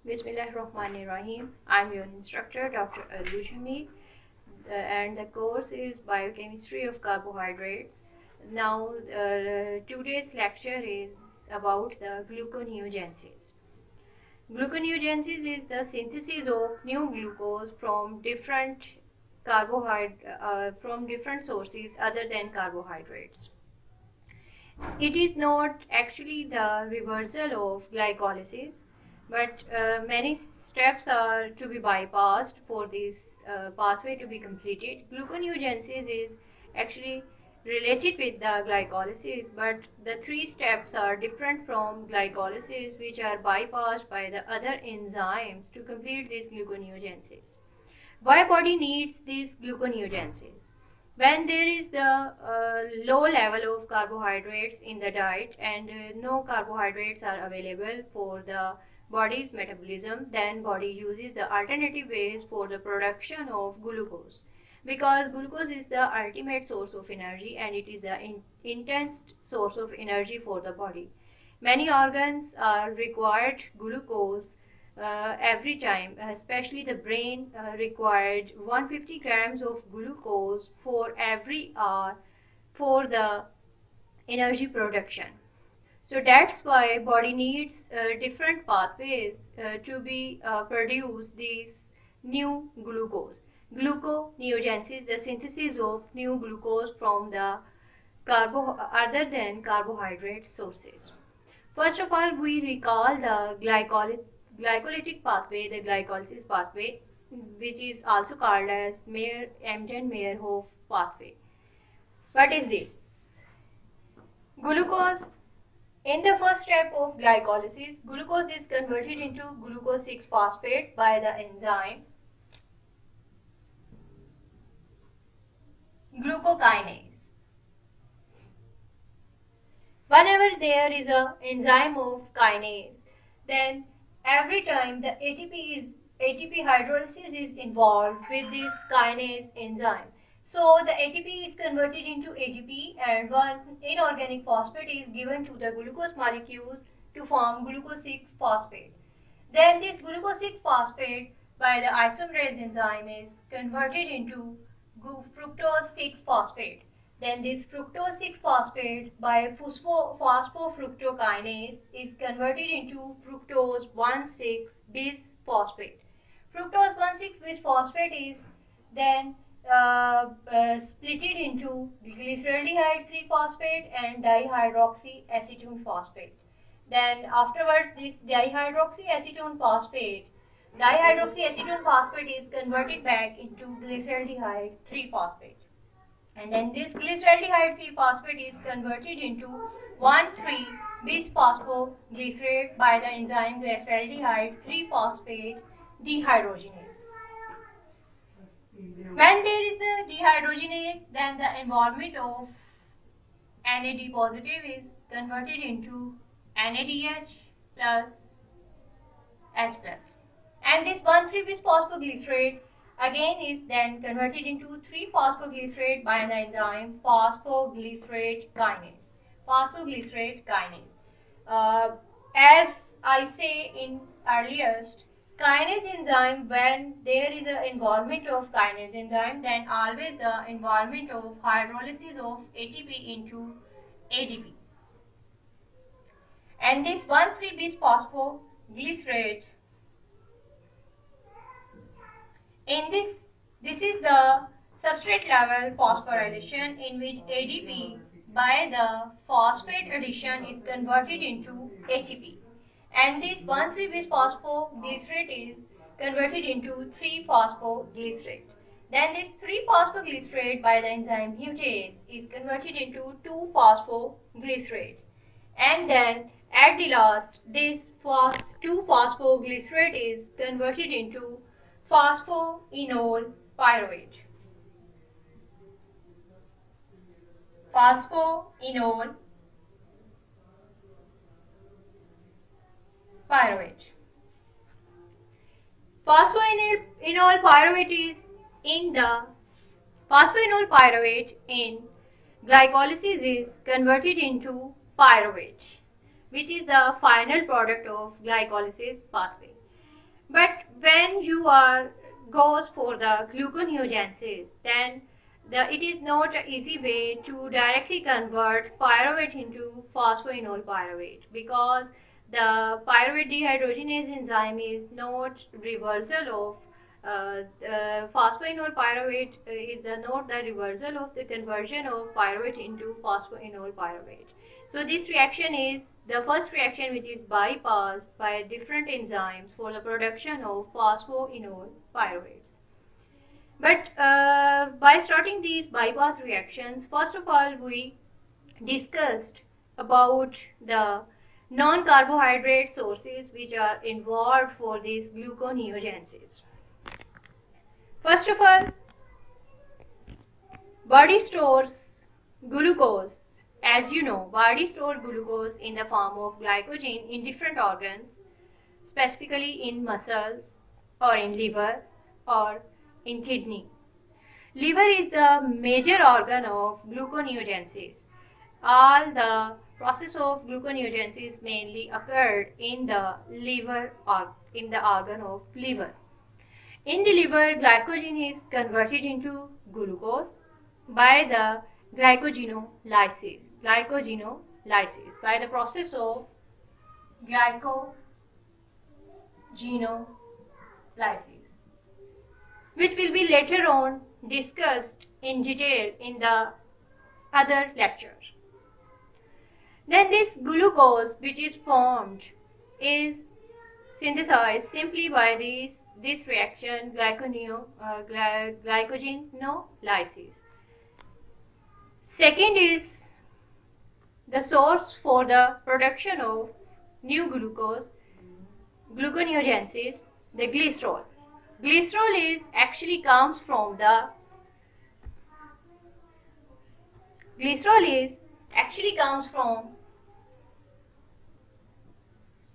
Bismillahirrahmanirrahim. I'm your instructor, Dr. Alushmi, and the course is Biochemistry of Carbohydrates. Now, today's lecture is about the gluconeogenesis. Gluconeogenesis is the synthesis of new glucose from different from different sources other than carbohydrates. It is not actually the reversal of glycolysis, but many steps are to be bypassed for this pathway to be completed. Gluconeogenesis is actually related with the glycolysis, but the three steps are different from glycolysis, which are bypassed by the other enzymes to complete this gluconeogenesis. Why body needs this gluconeogenesis? When there is the low level of carbohydrates in the diet and no carbohydrates are available for the body's metabolism, then body uses the alternative ways for the production of glucose, because glucose is the ultimate source of energy and it is the intense source of energy for the body. Many organs are required glucose every time, especially the brain required 150 grams of glucose for every hour for the energy production. So that's why body needs different pathways to be produce these new glucose. Gluconeogenesis, the synthesis of new glucose from the other than carbohydrate sources. First of all, we recall the glycolytic pathway, the glycolysis pathway, which is also called as Embden-Meyerhof pathway. What is this? Glucose. In the first step of glycolysis, glucose is converted into glucose 6-phosphate by the enzyme glucokinase. Whenever there is an enzyme of kinase, then every time the ATP hydrolysis is involved with this kinase enzyme. So the ATP is converted into ATP and one inorganic phosphate is given to the glucose molecule to form glucose 6-phosphate. Then this glucose 6-phosphate by the isomerase enzyme is converted into fructose 6-phosphate. Then this fructose 6-phosphate by phosphofructokinase is converted into fructose 1,6-bisphosphate. Fructose 1,6-bisphosphate is then splitted into glyceraldehyde 3-phosphate and dihydroxyacetone phosphate. Then afterwards this dihydroxyacetone phosphate is converted back into glyceraldehyde 3-phosphate. And then this glyceraldehyde 3-phosphate is converted into 1,3-bisphosphoglycerate by the enzyme glyceraldehyde 3-phosphate dehydrogenase. When there is the dehydrogenase, then the involvement of NAD positive is converted into NADH plus H plus. And this 1,3-bisphosphoglycerate again is then converted into 3-phosphoglycerate by an enzyme phosphoglycerate kinase. As I say in earliest, kinase enzyme, when there is an involvement of kinase enzyme, then always the involvement of hydrolysis of ATP into ADP. And this 1,3-bisphosphoglycerate, in this is the substrate level phosphorylation in which ADP by the phosphate addition is converted into ATP. And this 1,3-bisphosphoglycerate is converted into 3-phosphoglycerate. Then this 3-phosphoglycerate by the enzyme hutase is converted into 2-phosphoglycerate. And then at the last, this 2-phosphoglycerate is converted into phosphoenol pyruvate. Phosphoenol pyruvate. Phosphoenol pyruvate is in the phosphoenol pyruvate in glycolysis is converted into pyruvate. which is the final product of glycolysis pathway. But when you are goes for the gluconeogenesis, then it is not an easy way to directly convert pyruvate into phosphoenol pyruvate, because the pyruvate dehydrogenase enzyme is not reversal of phosphoenol pyruvate is not the reversal of the conversion of pyruvate into phosphoenol pyruvate. So this reaction is the first reaction which is bypassed by different enzymes for the production of phosphoenol pyruvates. But by starting these bypass reactions, first of all, we discussed about the non-carbohydrate sources which are involved for this gluconeogenesis. First of all, body stores glucose. As you know, body stores glucose in the form of glycogen in different organs, specifically in muscles or in liver or in kidney. Liver is the major organ of gluconeogenesis. All the process of gluconeogenesis mainly occurred in the liver or in the organ of liver. In the liver, glycogen is converted into glucose by the glycogenolysis. By the process of glycogenolysis, which will be later on discussed in detail in the other lectures. Then this glucose which is formed is synthesized simply by this reaction glycogenolysis. Second is the source for the production of new gluconeogenesis, the glycerol. Glycerol comes from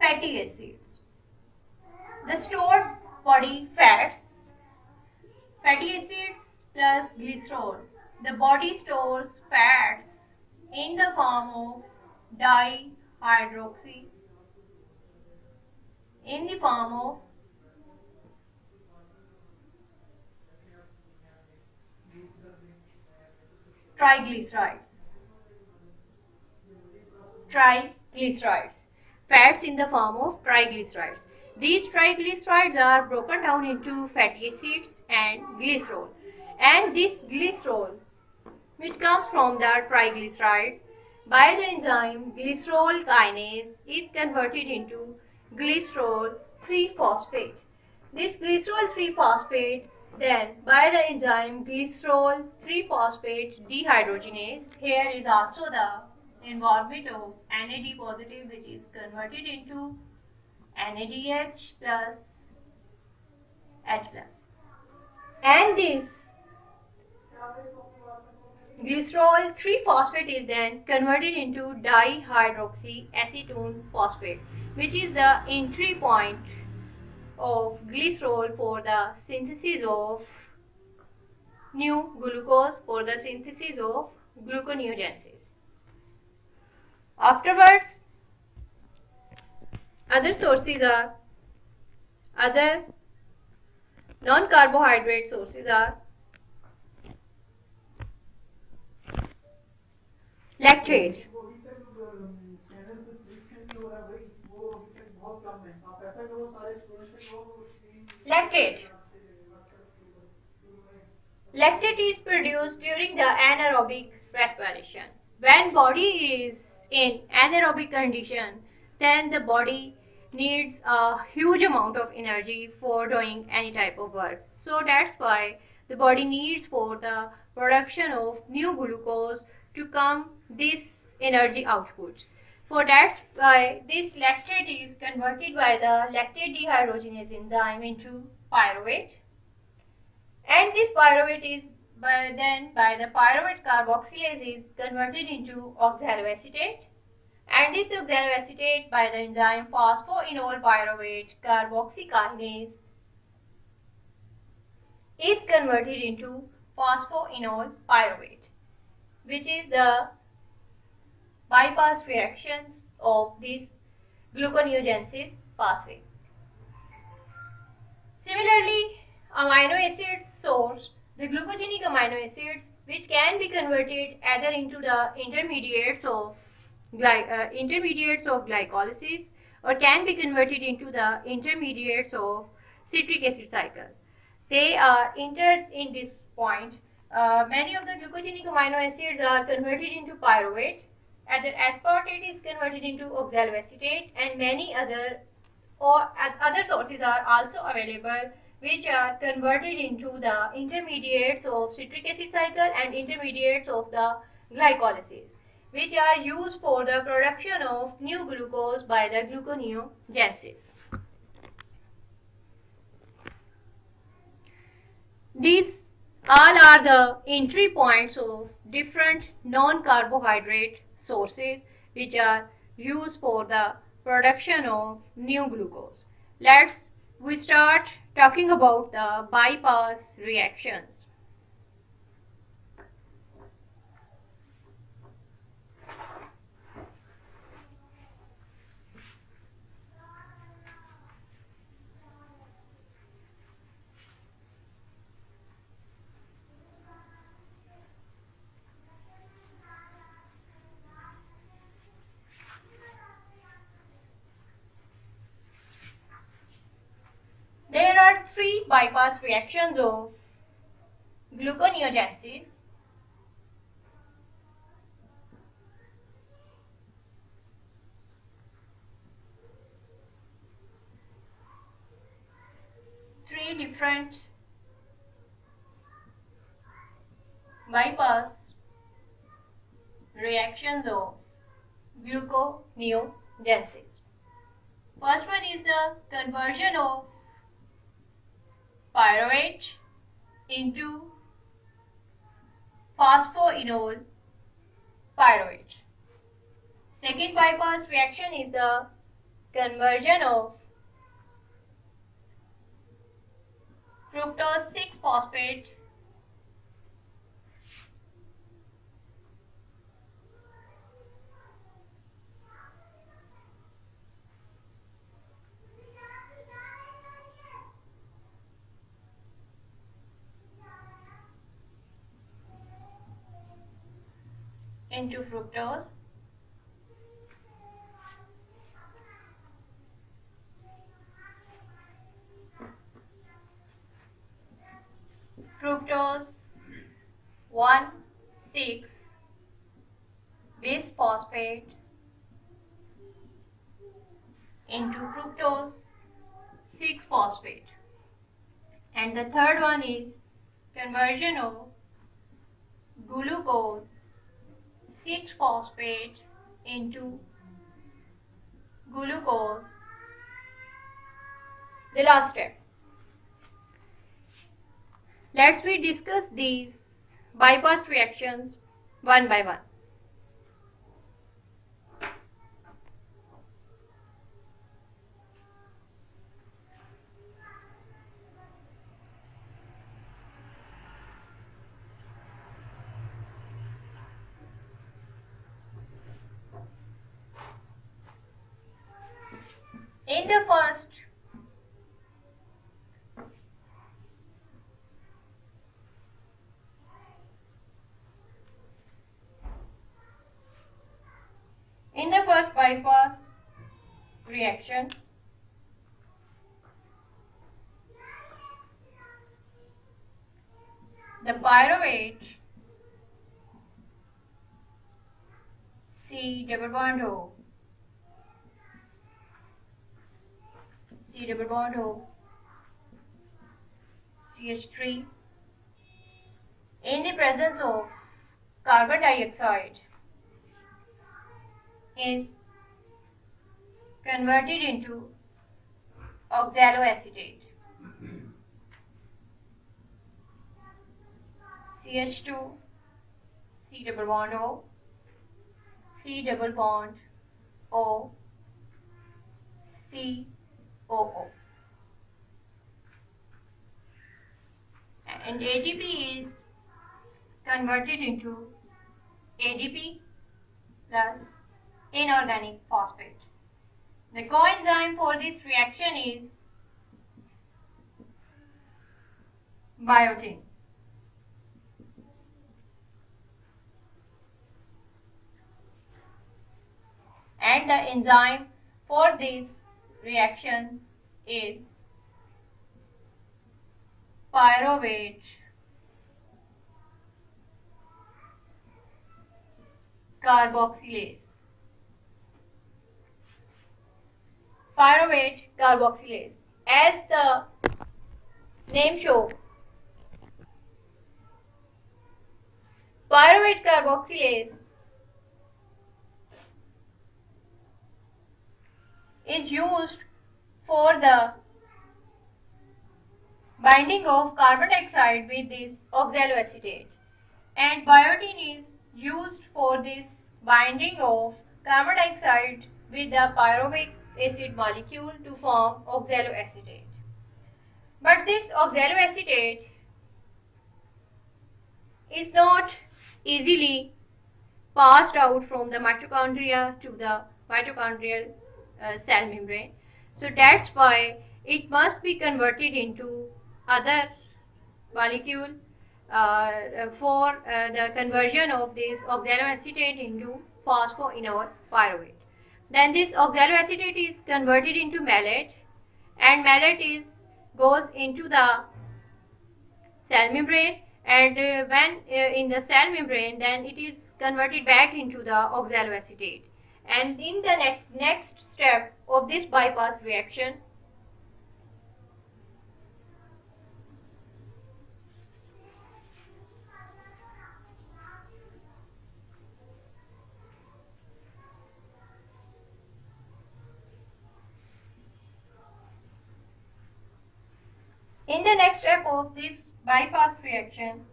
fatty acids. The stored body fats, fatty acids plus glycerol. The body stores fats in the form of dihydroxy, in the form of triglycerides. Fats in the form of triglycerides. These triglycerides are broken down into fatty acids and glycerol. And this glycerol, which comes from the triglycerides, by the enzyme glycerol kinase, is converted into glycerol 3-phosphate. This glycerol 3-phosphate then by the enzyme glycerol 3-phosphate dehydrogenase, here is also the involvement of NAD positive, which is converted into NADH plus H plus. And this glycerol 3-phosphate is then converted into dihydroxyacetone phosphate, which is the entry point of glycerol for the synthesis of new glucose, for the synthesis of gluconeogenesis. Afterwards, other non-carbohydrate sources are lactate. Lactate is produced during the anaerobic respiration. When body is in anaerobic condition, then the body needs a huge amount of energy for doing any type of work. So that's why the body needs for the production of new glucose to come this energy output. For that's why this lactate is converted by the lactate dehydrogenase enzyme into pyruvate, and this pyruvate is by the pyruvate carboxylase is converted into oxaloacetate, and this oxaloacetate by the enzyme phosphoenol pyruvate carboxykinase is converted into phosphoenol pyruvate, which is the bypass reactions of this gluconeogenesis pathway. Similarly, amino acids source, the glucogenic amino acids, which can be converted either into the intermediates of glycolysis or can be converted into the intermediates of citric acid cycle. They are enters in this point. Many of the glucogenic amino acids are converted into pyruvate, and the aspartate is converted into oxaloacetate, and many other sources are also available which are converted into the intermediates of citric acid cycle and intermediates of the glycolysis, which are used for the production of new glucose by the gluconeogenesis. These all are the entry points of different non-carbohydrate sources which are used for the production of new glucose. We start talking about the bypass reactions. There are three bypass reactions of gluconeogenesis. Three different bypass reactions of gluconeogenesis. First one is the conversion of pyruvate into phosphoenol pyruvate. Second bypass reaction is the conversion of fructose 6-phosphate into fructose. Fructose 1,6 bisphosphate into fructose 6-phosphate. And the third one is conversion of glucose 6-phosphate into glucose. The last step. Let's discuss these bypass reactions one by one. In the first bypass reaction, the pyruvate C double bond O CH3 in the presence of carbon dioxide is converted into oxaloacetate. CH2 C double bond O C double bond O COO. And ATP is converted into ADP plus inorganic phosphate. The coenzyme for this reaction is biotin. And the enzyme for this reaction is pyruvate carboxylase. Pyruvate carboxylase. As the name shows, pyruvate carboxylase is used for the binding of carbon dioxide with this oxaloacetate, and biotin is used for this binding of carbon dioxide with the pyruvic acid molecule to form oxaloacetate. But this oxaloacetate is not easily passed out from the mitochondria to the mitochondrial cell membrane. So that's why it must be converted into other molecule for the conversion of this oxaloacetate into phosphoenol pyruvate. Then this oxaloacetate is converted into malate, and malate goes into the cell membrane, and when in the cell membrane, then it is converted back into the oxaloacetate. And in the next step of this bypass reaction, bypass reaction,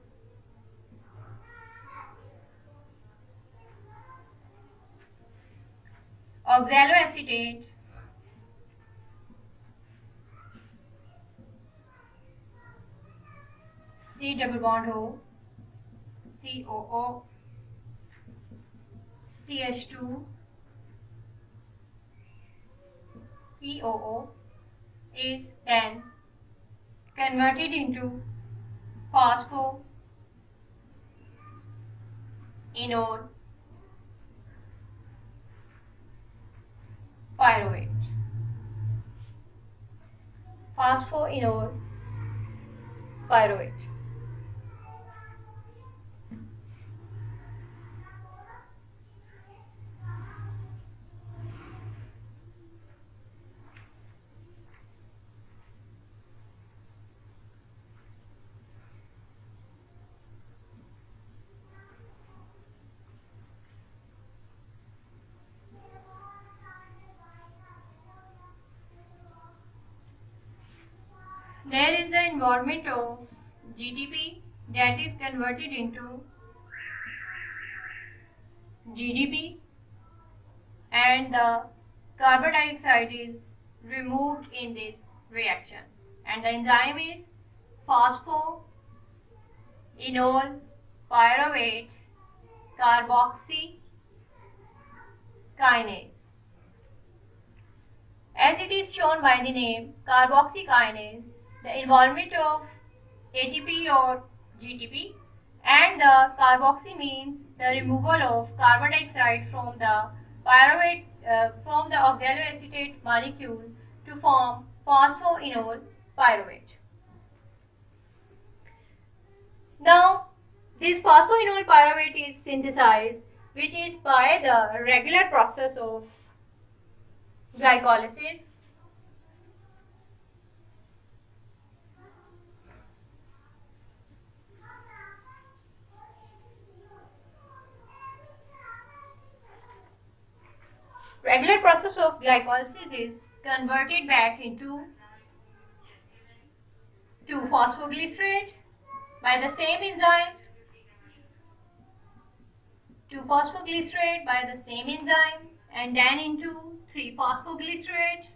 oxaloacetate C double bond O, COO, CH2, COO is then converted into phosphoenol pyruvate. Phosphoenol pyruvate. There is the involvement of GTP that is converted into GDP, and the carbon dioxide is removed in this reaction, and the enzyme is phosphoenol pyruvate carboxy kinase. As it is shown by the name carboxy kinase, the involvement of ATP or GTP, and the carboxy means the removal of carbon dioxide from the pyruvate from the oxaloacetate molecule to form phosphoenol pyruvate. Now, this phosphoenol pyruvate is synthesized, which is by the regular process of glycolysis. Regular process of glycolysis is converted back into 2-phosphoglycerate by the same enzymes, 2-phosphoglycerate by the same enzyme, and then into 3-phosphoglycerate,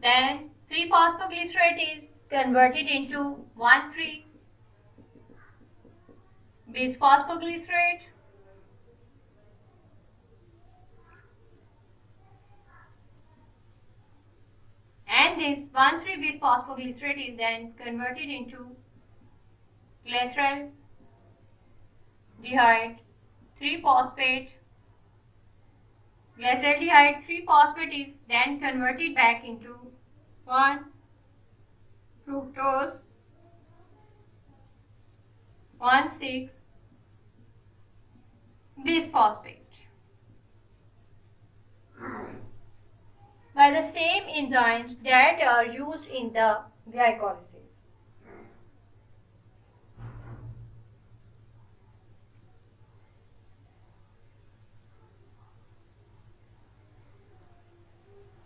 then 3-phosphoglycerate is converted into 1,3-bisphosphoglycerate, this 1,3-bis phosphoglycerate is then converted into glyceraldehyde 3-phosphate. Glyceraldehyde 3-phosphate is then converted back into 1-fructose 1,6-bisphosphate by the same enzymes that are used in the glycolysis.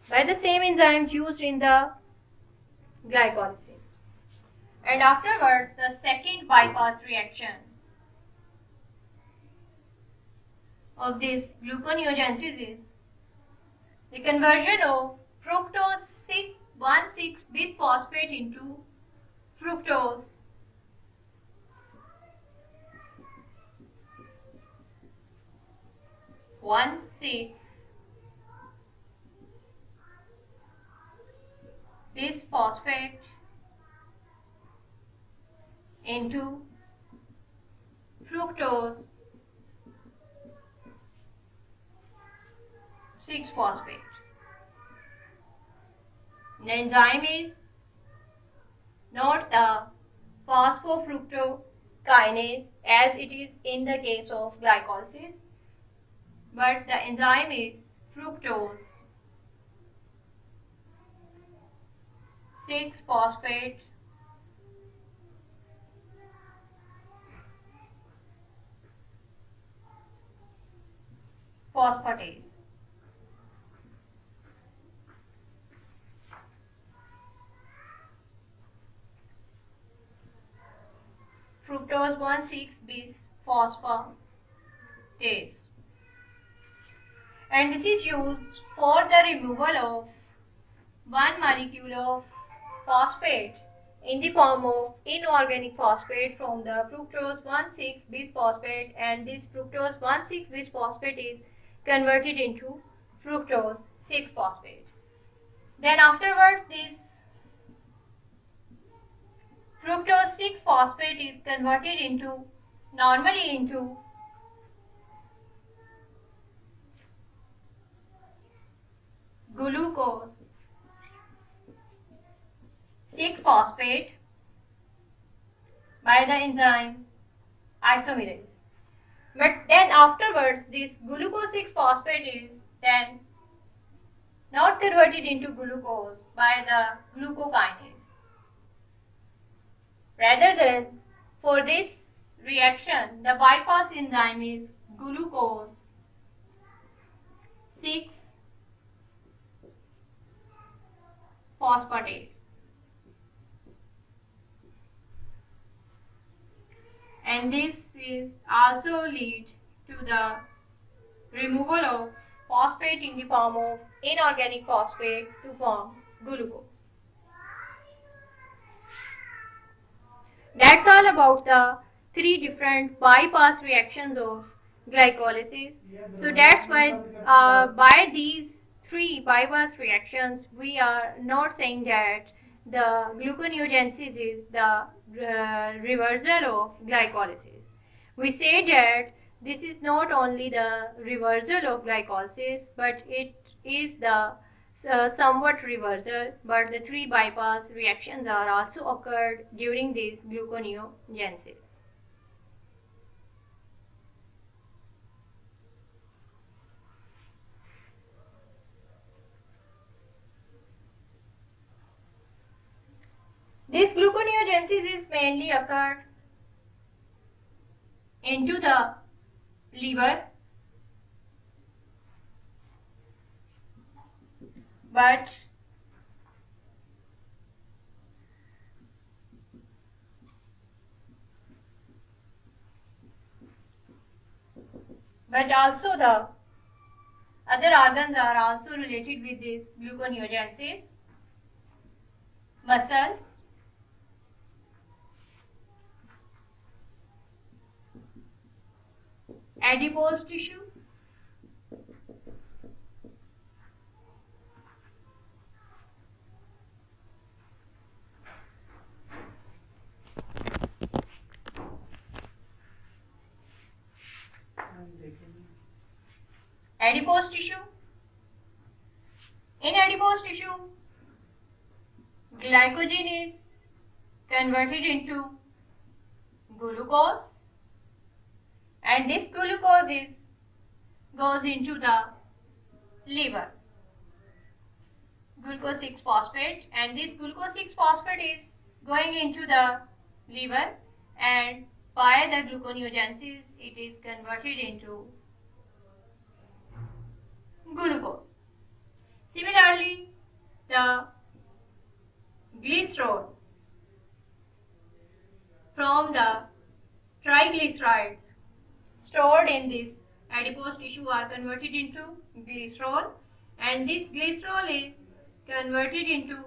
By the same enzymes used in the glycolysis. And afterwards, the second bypass reaction of this gluconeogenesis is the conversion of fructose 1,6-bisphosphate into fructose 1,6-bisphosphate into fructose 6-phosphate. The enzyme is not the phosphofructokinase as it is in the case of glycolysis, but the enzyme is fructose 6-phosphate phosphatase. Fructose 1,6-bisphosphatase. And this is used for the removal of one molecule of phosphate in the form of inorganic phosphate from the fructose 1,6-bisphosphate, and this fructose 1,6-bisphosphate is converted into fructose 6-phosphate. Then afterwards this fructose 6-phosphate is converted normally into glucose 6-phosphate by the enzyme isomerase. But then afterwards this glucose 6-phosphate is then not converted into glucose by the glucokinase. Rather than for this reaction, the bypass enzyme is glucose 6-phosphatase. And this is also lead to the removal of phosphate in the form of inorganic phosphate to form glucose. That's all about the 3 different bypass reactions of glycolysis. So that's why by these 3 bypass reactions we are not saying that the gluconeogenesis is the reversal of glycolysis. We say that this is not only the reversal of glycolysis, but it is the somewhat reversal, but the 3 bypass reactions are also occurred during this gluconeogenesis. This gluconeogenesis is mainly occurred into the liver, but also the other organs are also related with this gluconeogenesis. Muscles, adipose tissue, adipose tissue. In adipose tissue, glycogen is converted into glucose, and this glucose goes into the liver, glucose 6 phosphate, and this glucose 6 phosphate is going into the liver, and by the gluconeogenesis it is converted into glucose. Similarly, the glycerol from the triglycerides stored in this adipose tissue are converted into glycerol, and this glycerol is converted into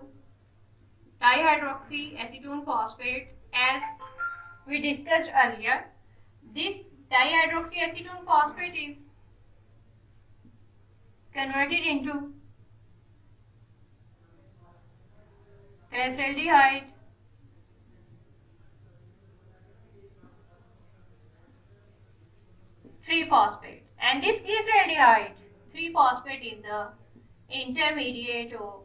dihydroxyacetone phosphate. As we discussed earlier, this dihydroxyacetone phosphate is converted into acetaldehyde, phosphate, and this glyceraldehyde 3-phosphate is the intermediate of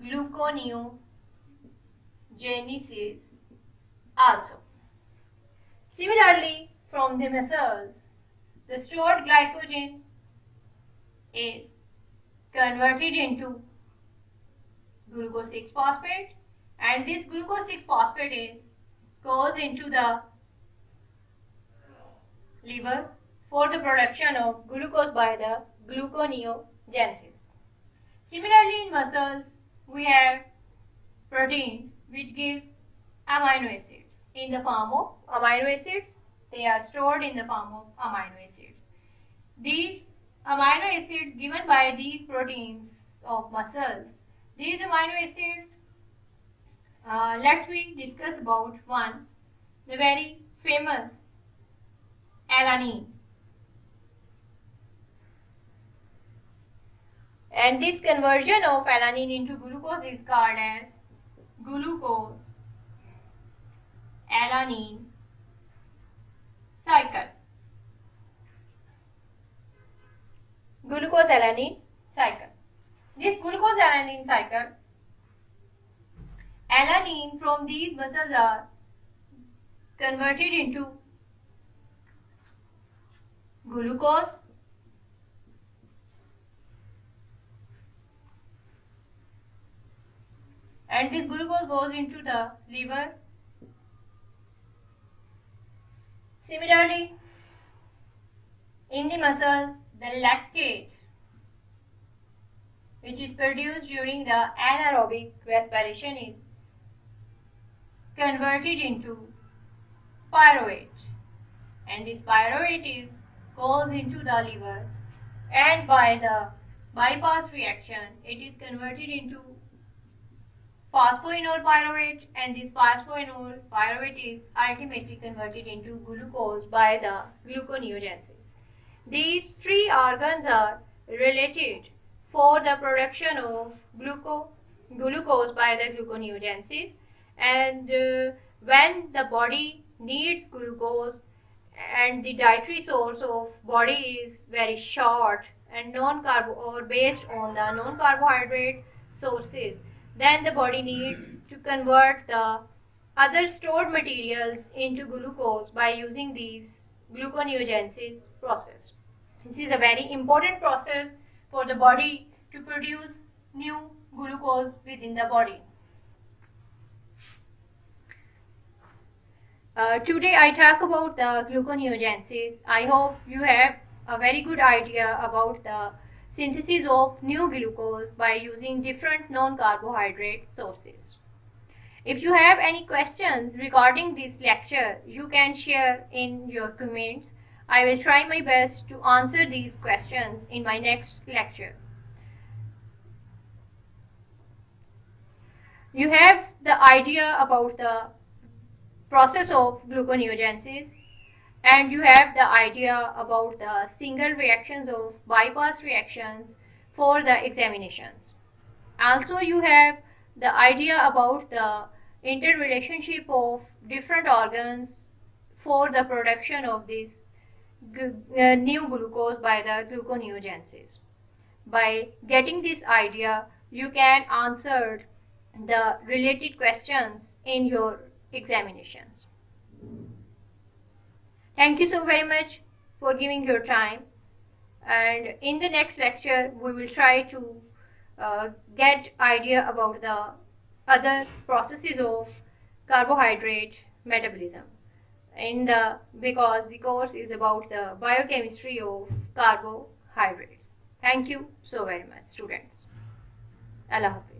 gluconeogenesis also. Similarly, from the muscles, the stored glycogen is converted into glucose 6 phosphate, and this glucose 6 phosphate goes into the liver for the production of glucose by the gluconeogenesis. Similarly, in muscles, we have proteins which gives amino acids in the form of amino acids. They are stored in the form of amino acids. These amino acids given by these proteins of muscles, these amino acids, let's we discuss about one, the very famous alanine. And this conversion of alanine into glucose is called as glucose alanine cycle. Glucose alanine cycle. This glucose alanine cycle, alanine from these muscles are converted into glucose, and this glucose goes into the liver. Similarly, in the muscles, the lactate, which is produced during the anaerobic respiration, is converted into pyruvate, and this pyruvate goes into the liver, and by the bypass reaction it is converted into phosphoenol pyruvate, and this phosphoenol pyruvate is ultimately converted into glucose by the gluconeogenesis. These three organs are related for the production of glucose by the gluconeogenesis, and when the body needs glucose and the dietary source of body is very short and non-carbo or based on the non-carbohydrate sources, then the body needs to convert the other stored materials into glucose by using these gluconeogenesis process. This is a very important process for the body to produce new glucose within the body. Today I talk about the gluconeogenesis. I hope you have a very good idea about the synthesis of new glucose by using different non-carbohydrate sources. If you have any questions regarding this lecture, you can share in your comments. I will try my best to answer these questions in my next lecture. You have the idea about the process of gluconeogenesis, and you have the idea about the single reactions of bypass reactions for the examinations. Also, you have the idea about the interrelationship of different organs for the production of this new glucose by the gluconeogenesis. By getting this idea, you can answer the related questions in your examinations. Thank you so very much for giving your time. And in the next lecture, we will try to get idea about the other processes of carbohydrate metabolism. Because the course is about the biochemistry of carbohydrates. Thank you so very much, students. Allah Hafiz.